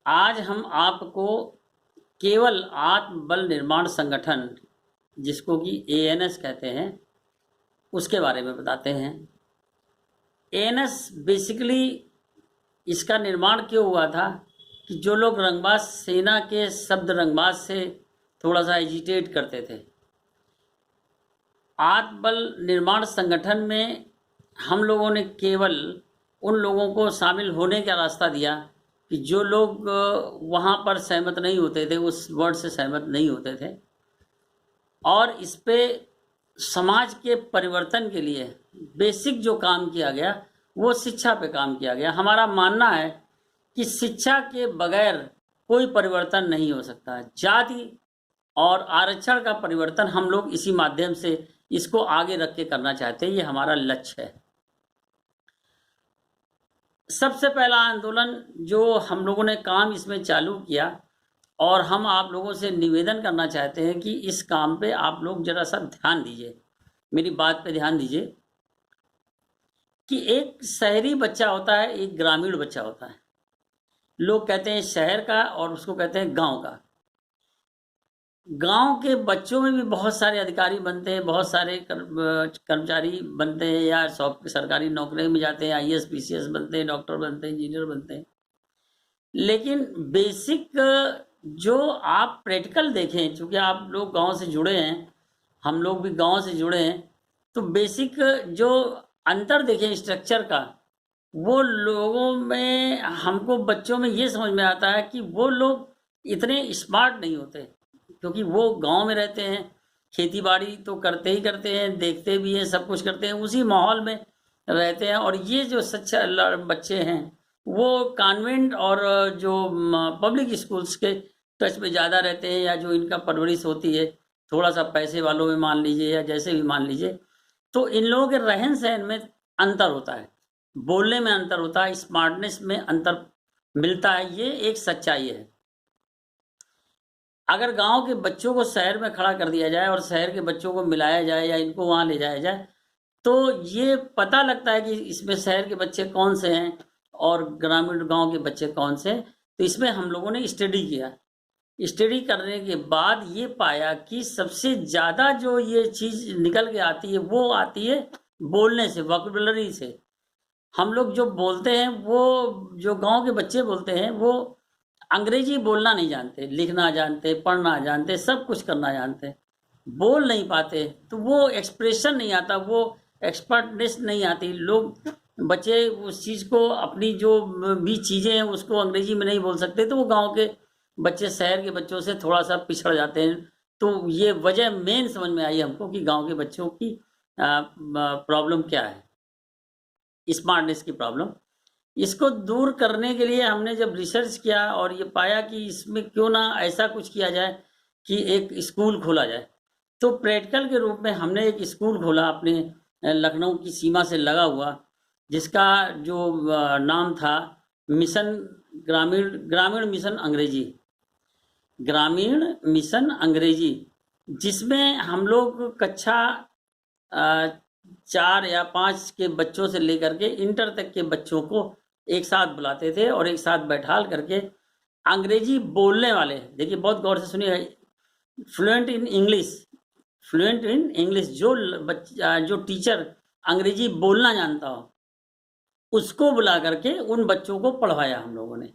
आज हम आपको केवल आत्मबल निर्माण संगठन, जिसको कि एएनएस कहते हैं, उसके बारे में बताते हैं। एएनएस बेसिकली इसका निर्माण क्यों हुआ था कि जो लोग रंगबाज सेना के शब्द रंगबाज से थोड़ा सा एजिटेट करते थे, आत्मबल निर्माण संगठन में हम लोगों ने केवल उन लोगों को शामिल होने का रास्ता दिया कि जो लोग वहाँ पर सहमत नहीं होते थे, उस वर्ड से सहमत नहीं होते थे, और इस पे समाज के परिवर्तन के लिए बेसिक जो काम किया गया वो शिक्षा पे काम किया गया। हमारा मानना है कि शिक्षा के बगैर कोई परिवर्तन नहीं हो सकता। जाति और आरक्षण का परिवर्तन हम लोग इसी माध्यम से इसको आगे रख के करना चाहते हैं, ये हमारा लक्ष्य है। सबसे पहला आंदोलन जो हम लोगों ने काम इसमें चालू किया, और हम आप लोगों से निवेदन करना चाहते हैं कि इस काम पे आप लोग जरा सा ध्यान दीजिए, मेरी बात पे ध्यान दीजिए कि एक शहरी बच्चा होता है, एक ग्रामीण बच्चा होता है। लोग कहते हैं शहर का और उसको कहते हैं गांव का। गांव के बच्चों में भी बहुत सारे अधिकारी बनते हैं, बहुत सारे कर्मचारी बनते हैं, या सरकारी नौकरी में जाते हैं, आईएएस पीसीएस बनते हैं, डॉक्टर बनते हैं, इंजीनियर बनते हैं। लेकिन बेसिक जो आप प्रैक्टिकल देखें, चूँकि आप लोग गांव से जुड़े हैं, हम लोग भी गांव से जुड़े हैं, तो बेसिक जो अंतर देखें स्ट्रक्चर का, वो लोगों में, हमको बच्चों में ये समझ में आता है कि वो लोग इतने स्मार्ट नहीं होते, क्योंकि वो गांव में रहते हैं, खेती बाड़ी तो करते ही करते हैं, देखते भी हैं, सब कुछ करते हैं, उसी माहौल में रहते हैं। और ये जो सच्चे बच्चे हैं वो कॉन्वेंट और जो पब्लिक स्कूल्स के टच में ज़्यादा रहते हैं, या जो इनका परवरिश होती है थोड़ा सा पैसे वालों में मान लीजिए या जैसे भी मान लीजिए, तो इन लोगों के रहन सहन में अंतर होता है, बोलने में अंतर होता है, स्मार्टनेस में अंतर मिलता है। ये एक सच्चाई है। अगर गांव के बच्चों को शहर में खड़ा कर दिया जाए और शहर के बच्चों को मिलाया जाए या इनको वहां ले जाया जाए, तो ये पता लगता है कि इसमें शहर के बच्चे कौन से हैं और ग्रामीण गांव के बच्चे कौन से हैं। तो इसमें हम लोगों ने स्टडी किया। स्टडी करने के बाद ये पाया कि सबसे ज़्यादा जो ये चीज़ निकल के आती है वो आती है बोलने से, वोकैबुलरी से। हम लोग जो बोलते हैं, वो जो गांव के बच्चे बोलते हैं, वो अंग्रेजी बोलना नहीं जानते, लिखना जानते, पढ़ना जानते, सब कुछ करना जानते, बोल नहीं पाते, तो वो एक्सप्रेशन नहीं आता, वो एक्सपर्टनेस नहीं आती। लोग बच्चे उस चीज़ को, अपनी जो भी चीज़ें हैं उसको अंग्रेजी में नहीं बोल सकते, तो वो गांव के बच्चे शहर के बच्चों से थोड़ा सा पिछड़ जाते हैं। तो ये वजह मेन समझ में आई हमको कि गांव के बच्चों की प्रॉब्लम क्या है, स्मार्टनेस की प्रॉब्लम। इसको दूर करने के लिए हमने जब रिसर्च किया और ये पाया कि इसमें क्यों ना ऐसा कुछ किया जाए कि एक स्कूल खोला जाए, तो प्रैक्टिकल के रूप में हमने एक स्कूल खोला अपने लखनऊ की सीमा से लगा हुआ, जिसका जो नाम था मिशन ग्रामीण ग्रामीण मिशन अंग्रेजी, ग्रामीण मिशन अंग्रेजी, जिसमें हम लोग कक्षा 4 या 5 के बच्चों से लेकर के इंटर तक के बच्चों को एक साथ बुलाते थे और एक साथ बैठाल करके अंग्रेजी बोलने वाले, देखिए बहुत गौर से सुनिए, fluent in English, fluent in English, जो टीचर अंग्रेजी बोलना जानता हो उसको बुला करके उन बच्चों को पढ़वाया हम लोगों ने।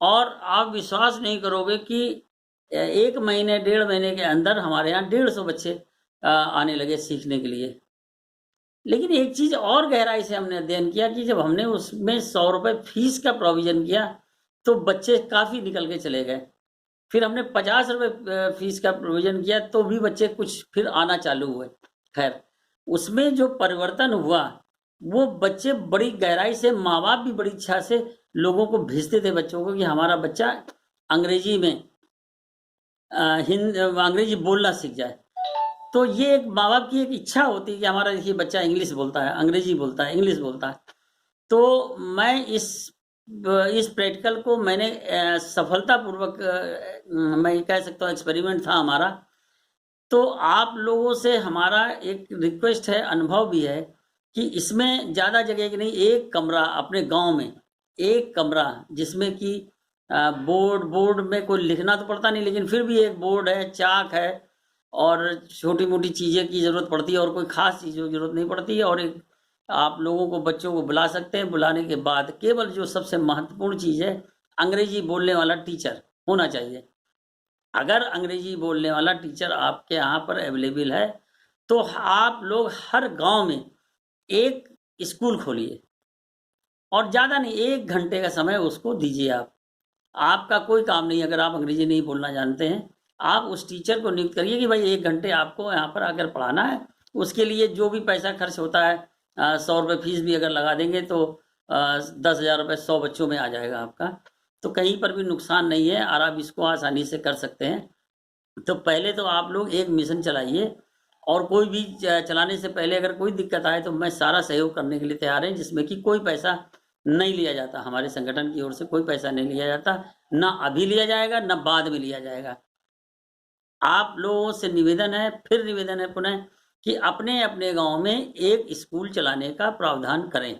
और आप विश्वास नहीं करोगे कि 1 महीने 1.5 महीने के अंदर हमारे यहाँ 150 बच्चे आने लगे सीखने के लिए। लेकिन एक चीज़ और गहराई से हमने अध्ययन किया कि जब हमने उसमें 100 रुपये फीस का प्रोविज़न किया तो बच्चे काफ़ी निकल के चले गए। फिर हमने 50 रुपये फीस का प्रोविज़न किया तो भी बच्चे कुछ फिर आना चालू हुए। खैर, उसमें जो परिवर्तन हुआ, वो बच्चे बड़ी गहराई से, माँ बाप भी बड़ी इच्छा से लोगों को भेजते थे बच्चों को कि हमारा बच्चा अंग्रेजी में अंग्रेजी बोलना सीख जाए। तो ये एक माँ बाप की एक इच्छा होती है कि हमारा देखिए बच्चा इंग्लिश बोलता है, अंग्रेजी बोलता है, इंग्लिश बोलता है। तो मैं इस प्रैक्टिकल को मैंने सफलतापूर्वक, मैं कह सकता हूँ एक्सपेरिमेंट था हमारा। तो आप लोगों से हमारा एक रिक्वेस्ट है, अनुभव भी है, कि इसमें ज़्यादा जगह की नहीं, एक कमरा अपने गांव में, एक कमरा जिसमें कि बोर्ड बोर्ड में कोई लिखना तो पड़ता नहीं, लेकिन फिर भी एक बोर्ड है, चाक है, और छोटी मोटी चीज़ें की ज़रूरत पड़ती है, और कोई ख़ास चीज़ों की ज़रूरत नहीं पड़ती है। और एक आप लोगों को, बच्चों को बुला सकते हैं। बुलाने के बाद केवल जो सबसे महत्वपूर्ण चीज़ है, अंग्रेजी बोलने वाला टीचर होना चाहिए। अगर अंग्रेजी बोलने वाला टीचर आपके यहाँ पर अवेलेबल है, तो आप लोग हर गांव में एक स्कूल खोलिए, और ज़्यादा नहीं, 1 घंटे का समय उसको दीजिए। आपका कोई काम नहीं, अगर आप अंग्रेजी नहीं बोलना जानते हैं, आप उस टीचर को नियुक्त करिए कि भाई 1 घंटे आपको यहाँ पर आकर पढ़ाना है। उसके लिए जो भी पैसा खर्च होता है, 100 रुपये फीस भी अगर लगा देंगे तो 10,000 रुपये 100 बच्चों में आ जाएगा आपका। तो कहीं पर भी नुकसान नहीं है, और आप इसको आसानी से कर सकते हैं। तो पहले तो आप लोग एक मिशन चलाइए, और कोई भी चलाने से पहले अगर कोई दिक्कत आए तो मैं सारा सहयोग करने के लिए तैयार है, जिसमें कि कोई पैसा नहीं लिया जाता। हमारे संगठन की ओर से कोई पैसा नहीं लिया जाता, ना अभी लिया जाएगा, ना बाद में लिया जाएगा। आप लोगों से निवेदन है, फिर निवेदन है पुनः, कि अपने अपने गांव में एक स्कूल चलाने का प्रावधान करें।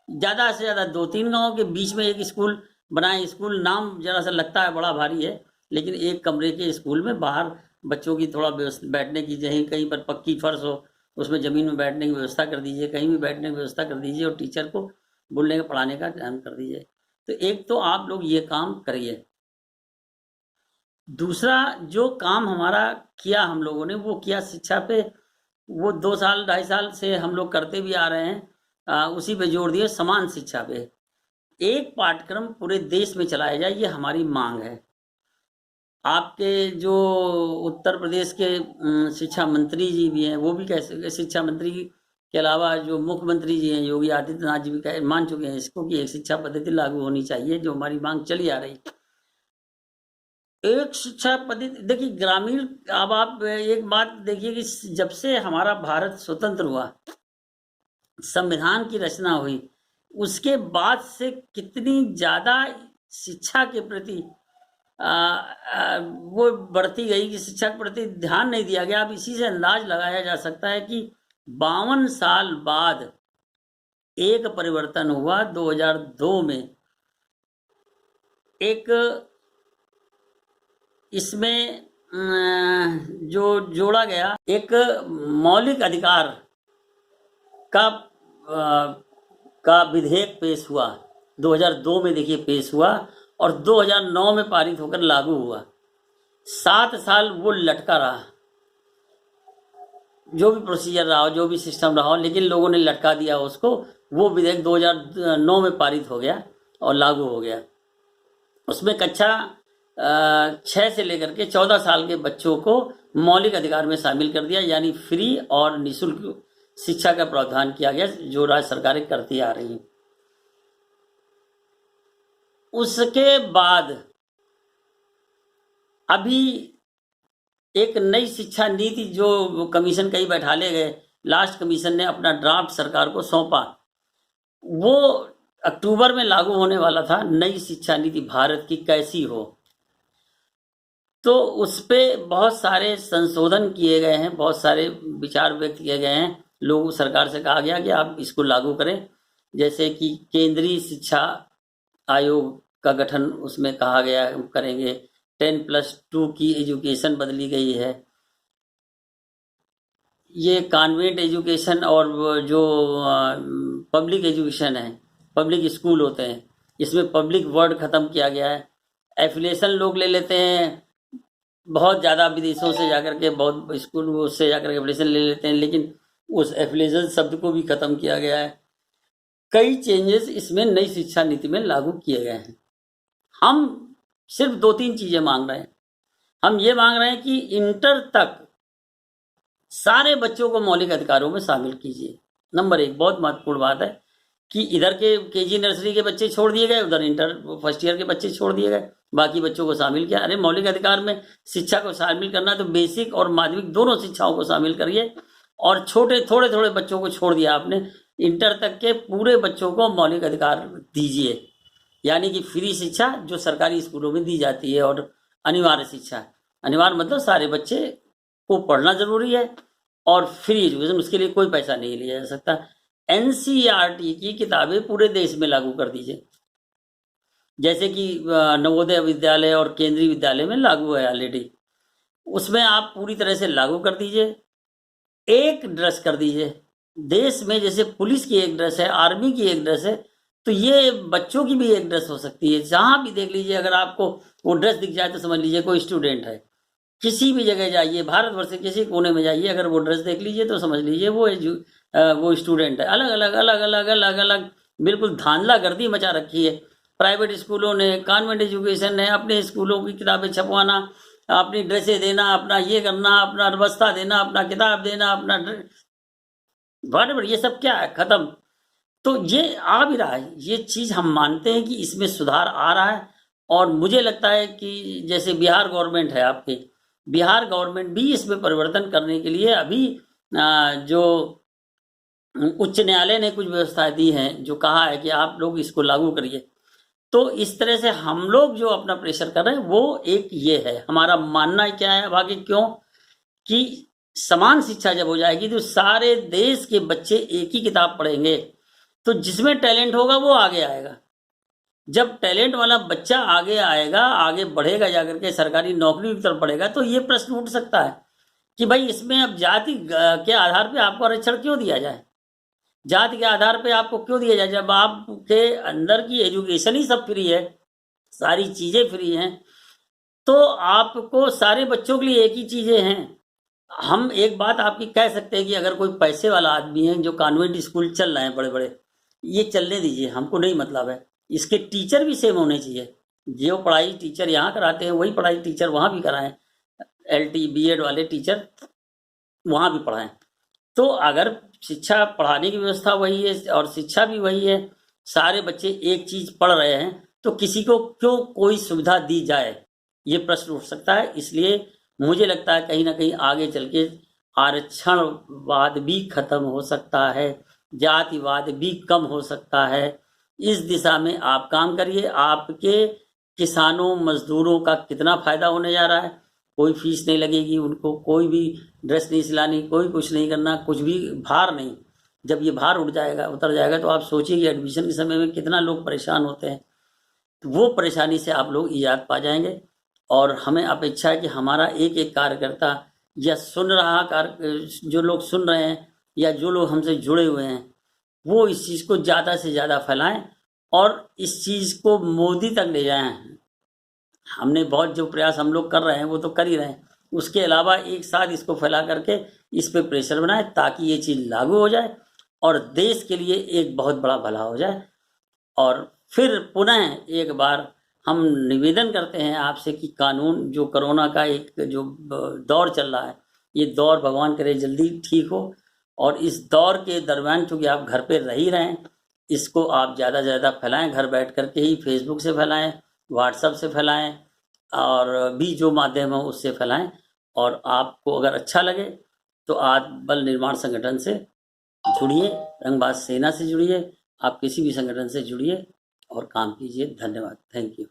ज़्यादा से ज़्यादा 2-3 गांव के बीच में एक स्कूल बनाएं। स्कूल नाम जरा सा लगता है बड़ा भारी है, लेकिन एक कमरे के स्कूल में बाहर बच्चों की थोड़ा बैठने की जगह, कहीं पर पक्की फर्श हो, उसमें ज़मीन में बैठने की व्यवस्था कर दीजिए, कहीं भी बैठने की व्यवस्था कर दीजिए, और टीचर को बोलने का, पढ़ाने का ध्यान कर दीजिए। तो एक तो आप लोग ये काम करिए। दूसरा जो काम हमारा किया हम लोगों ने, वो किया शिक्षा पे। वो 2 साल 2.5 साल से हम लोग करते भी आ रहे हैं, उसी पे जोर दिए, समान शिक्षा पे एक पाठ्यक्रम पूरे देश में चलाया जाए, ये हमारी मांग है। आपके जो उत्तर प्रदेश के शिक्षा मंत्री जी भी हैं, वो भी कैसे, शिक्षा मंत्री के अलावा जो मुख्यमंत्री जी हैं योगी आदित्यनाथ जी भी मान चुके हैं इसको, कि एक शिक्षा पद्धति लागू होनी चाहिए, जो हमारी मांग चली आ रही। एक शिक्षा पद्धति, देखिए ग्रामीण, अब आप एक बात देखिए कि जब से हमारा भारत स्वतंत्र हुआ, संविधान की रचना हुई, उसके बाद से कितनी ज़्यादा शिक्षा के प्रति वो बढ़ती गई, कि शिक्षा के प्रति ध्यान नहीं दिया गया। अब इसी से अंदाज लगाया जा सकता है कि 52 साल बाद एक परिवर्तन हुआ 2002 में। एक इसमें जो जोड़ा गया, एक मौलिक अधिकार का विधेयक पेश हुआ 2002 में, देखिए पेश हुआ, और 2009 में पारित होकर लागू हुआ। 7 साल वो लटका रहा, जो भी प्रोसीजर रहा हो, जो भी सिस्टम रहा हो, लेकिन लोगों ने लटका दिया उसको। वो विधेयक 2009 में पारित हो गया और लागू हो गया। उसमें कक्षा 6 से लेकर के 14 साल के बच्चों को मौलिक अधिकार में शामिल कर दिया, यानी फ्री और निःशुल्क शिक्षा का प्रावधान किया गया, जो राज्य सरकारें करती आ रही हैं। उसके बाद अभी एक नई शिक्षा नीति, जो कमीशन कई बैठा ले गए, लास्ट कमीशन ने अपना ड्राफ्ट सरकार को सौंपा, वो अक्टूबर में लागू होने वाला था। नई शिक्षा नीति भारत की कैसी हो, तो उस पर बहुत सारे संशोधन किए गए हैं, बहुत सारे विचार व्यक्त किए गए हैं। लोग, सरकार से कहा गया कि आप इसको लागू करें, जैसे कि केंद्रीय शिक्षा आयोग का गठन उसमें कहा गया करेंगे। 10+2 की एजुकेशन बदली गई है। ये कॉन्वेंट एजुकेशन और जो पब्लिक एजुकेशन है, पब्लिक स्कूल होते हैं, इसमें पब्लिक वर्ड ख़त्म किया गया है। एफिलिएशन लोग ले लेते हैं बहुत ज़्यादा, विदेशों से जाकर के, बहुत स्कूल उससे जाकर के एफिलिएशन ले लेते हैं, लेकिन उस एफिलिएशन शब्द को भी ख़त्म किया गया है। कई चेंजेस इसमें नई शिक्षा नीति में लागू किए गए हैं। हम सिर्फ 2-3 चीज़ें मांग रहे हैं। हम ये मांग रहे हैं कि इंटर तक सारे बच्चों को मौलिक अधिकारों में शामिल कीजिए। नंबर 1, बहुत महत्वपूर्ण बात है कि इधर के केजी नर्सरी के बच्चे छोड़ दिए गए, उधर इंटर फर्स्ट ईयर के बच्चे छोड़ दिए गए, बाकी बच्चों को शामिल किया। अरे मौलिक अधिकार में शिक्षा को शामिल करना, तो बेसिक और माध्यमिक दोनों शिक्षाओं को शामिल करिए, और छोटे थोड़े बच्चों को छोड़ दिया आपने। इंटर तक के पूरे बच्चों को मौलिक अधिकार दीजिए, यानी कि फ्री शिक्षा जो सरकारी स्कूलों में दी जाती है, और अनिवार्य शिक्षा। अनिवार्य मतलब सारे बच्चे को पढ़ना जरूरी है, और फ्री एजुकेशन, उसके लिए कोई पैसा नहीं लिया जा सकता। NCERT की किताबें पूरे देश में लागू कर दीजिए। जैसे कि नवोदय विद्यालय और केंद्रीय विद्यालय में लागू है ऑलरेडी, उसमें आप पूरी तरह से लागू कर दीजिए। एक ड्रेस कर दीजिए। देश में जैसे पुलिस की एक ड्रेस है, आर्मी की एक ड्रेस है, तो ये बच्चों की भी एक ड्रेस हो सकती है। जहां भी देख लीजिए, अगर आपको वो ड्रेस दिख जाए तो समझ लीजिए कोई स्टूडेंट है। किसी भी जगह जाइए, भारतवर्ष के किसी कोने में जाइए, अगर वो ड्रेस देख लीजिए तो समझ लीजिए वो स्टूडेंट है। अलग अलग अलग अलग अलग अलग बिल्कुल धांधला गर्दी मचा रखी है। प्राइवेट स्कूलों ने, कॉन्वेंट एजुकेशन ने अपने स्कूलों की किताबें छपवाना, अपनी ड्रेसें देना, अपना ये करना, अपना व्यवस्था देना, अपना किताब देना, अपना बराबर, ये सब क्या है? खत्म। तो ये आ भी रहा है, ये चीज हम मानते हैं कि इसमें सुधार आ रहा है। और मुझे लगता है कि जैसे बिहार गवर्नमेंट है आपकी, बिहार गवर्नमेंट भी इसमें परिवर्तन करने के लिए अभी जो उच्च न्यायालय ने कुछ व्यवस्थाएं दी हैं, जो कहा है कि आप लोग इसको लागू करिए। तो इस तरह से हम लोग जो अपना प्रेशर कर रहे हैं, वो एक ये है हमारा मानना। क्या है आगे, क्यों कि समान शिक्षा जब हो जाएगी तो सारे देश के बच्चे एक ही किताब पढ़ेंगे, तो जिसमें टैलेंट होगा वो आगे आएगा। जब टैलेंट वाला बच्चा आगे आएगा, आगे बढ़ेगा, जाकर के सरकारी नौकरी की तरफ बढ़ेगा, तो ये प्रश्न उठ सकता है कि भाई इसमें अब जाति के आधार पे आपको आरक्षण क्यों दिया जाए? जाति के आधार पे आपको क्यों दिया जाए? जब आपके अंदर की एजुकेशन ही सब फ्री है, सारी चीजें फ्री हैं, तो आपको सारे बच्चों के लिए एक ही चीजें हैं। हम एक बात आपकी कह सकते हैं कि अगर कोई पैसे वाला आदमी है, जो कॉन्वेंट स्कूल चल रहे हैं बड़े बड़े, ये चलने दीजिए, हमको नहीं मतलब है। इसके टीचर भी सेम होने चाहिए। जो पढ़ाई टीचर यहाँ कराते हैं वही पढ़ाई टीचर वहाँ भी कराएं। LT BEd वाले टीचर वहाँ भी पढ़ाएं। तो अगर शिक्षा पढ़ाने की व्यवस्था वही है और शिक्षा भी वही है, सारे बच्चे एक चीज पढ़ रहे हैं, तो किसी को क्यों कोई सुविधा दी जाए, ये प्रश्न उठ सकता है। इसलिए मुझे लगता है कहीं ना कहीं आगे चल के आरक्षणवाद भी खत्म हो सकता है, जातिवाद भी कम हो सकता है। इस दिशा में आप काम करिए। आपके किसानों मजदूरों का कितना फायदा होने जा रहा है। कोई फीस नहीं लगेगी उनको, कोई भी ड्रेस नहीं सिलानी, कोई कुछ नहीं करना, कुछ भी भार नहीं। जब ये भार उठ जाएगा, उतर जाएगा, तो आप सोचिए कि एडमिशन के समय में कितना लोग परेशान होते हैं। तो वो परेशानी से आप लोग इजात पा जाएंगे। और हमें अपेक्षा है कि हमारा एक एक कार्यकर्ता या सुन रहा जो लोग सुन रहे हैं या जो लोग हमसे जुड़े हुए हैं, वो इस चीज़ को ज़्यादा से ज़्यादा फैलाएं और इस चीज़ को मोदी तक ले जाएं। हमने बहुत जो प्रयास हम लोग कर रहे हैं वो तो कर ही रहे हैं, उसके अलावा एक साथ इसको फैला करके इस पे प्रेशर बनाए, ताकि ये चीज़ लागू हो जाए और देश के लिए एक बहुत बड़ा भला हो जाए। और फिर पुनः एक बार हम निवेदन करते हैं आपसे कि कानून, जो कोरोना का एक जो दौर चल रहा है, ये दौर भगवान करे जल्दी ठीक हो। और इस दौर के दरमियान चूँकि आप घर पे रह ही रहे हैं, इसको आप ज़्यादा से ज़्यादा फैलाएं। घर बैठ करके ही फेसबुक से फैलाएं, व्हाट्सएप से फैलाएं और भी जो माध्यम हो उससे फैलाएं। और आपको अगर अच्छा लगे तो आत्मबल निर्माण संगठन से जुड़िए, रंगबाज सेना से जुड़िए, आप किसी भी संगठन से जुड़िए और काम कीजिए। धन्यवाद। Thank you.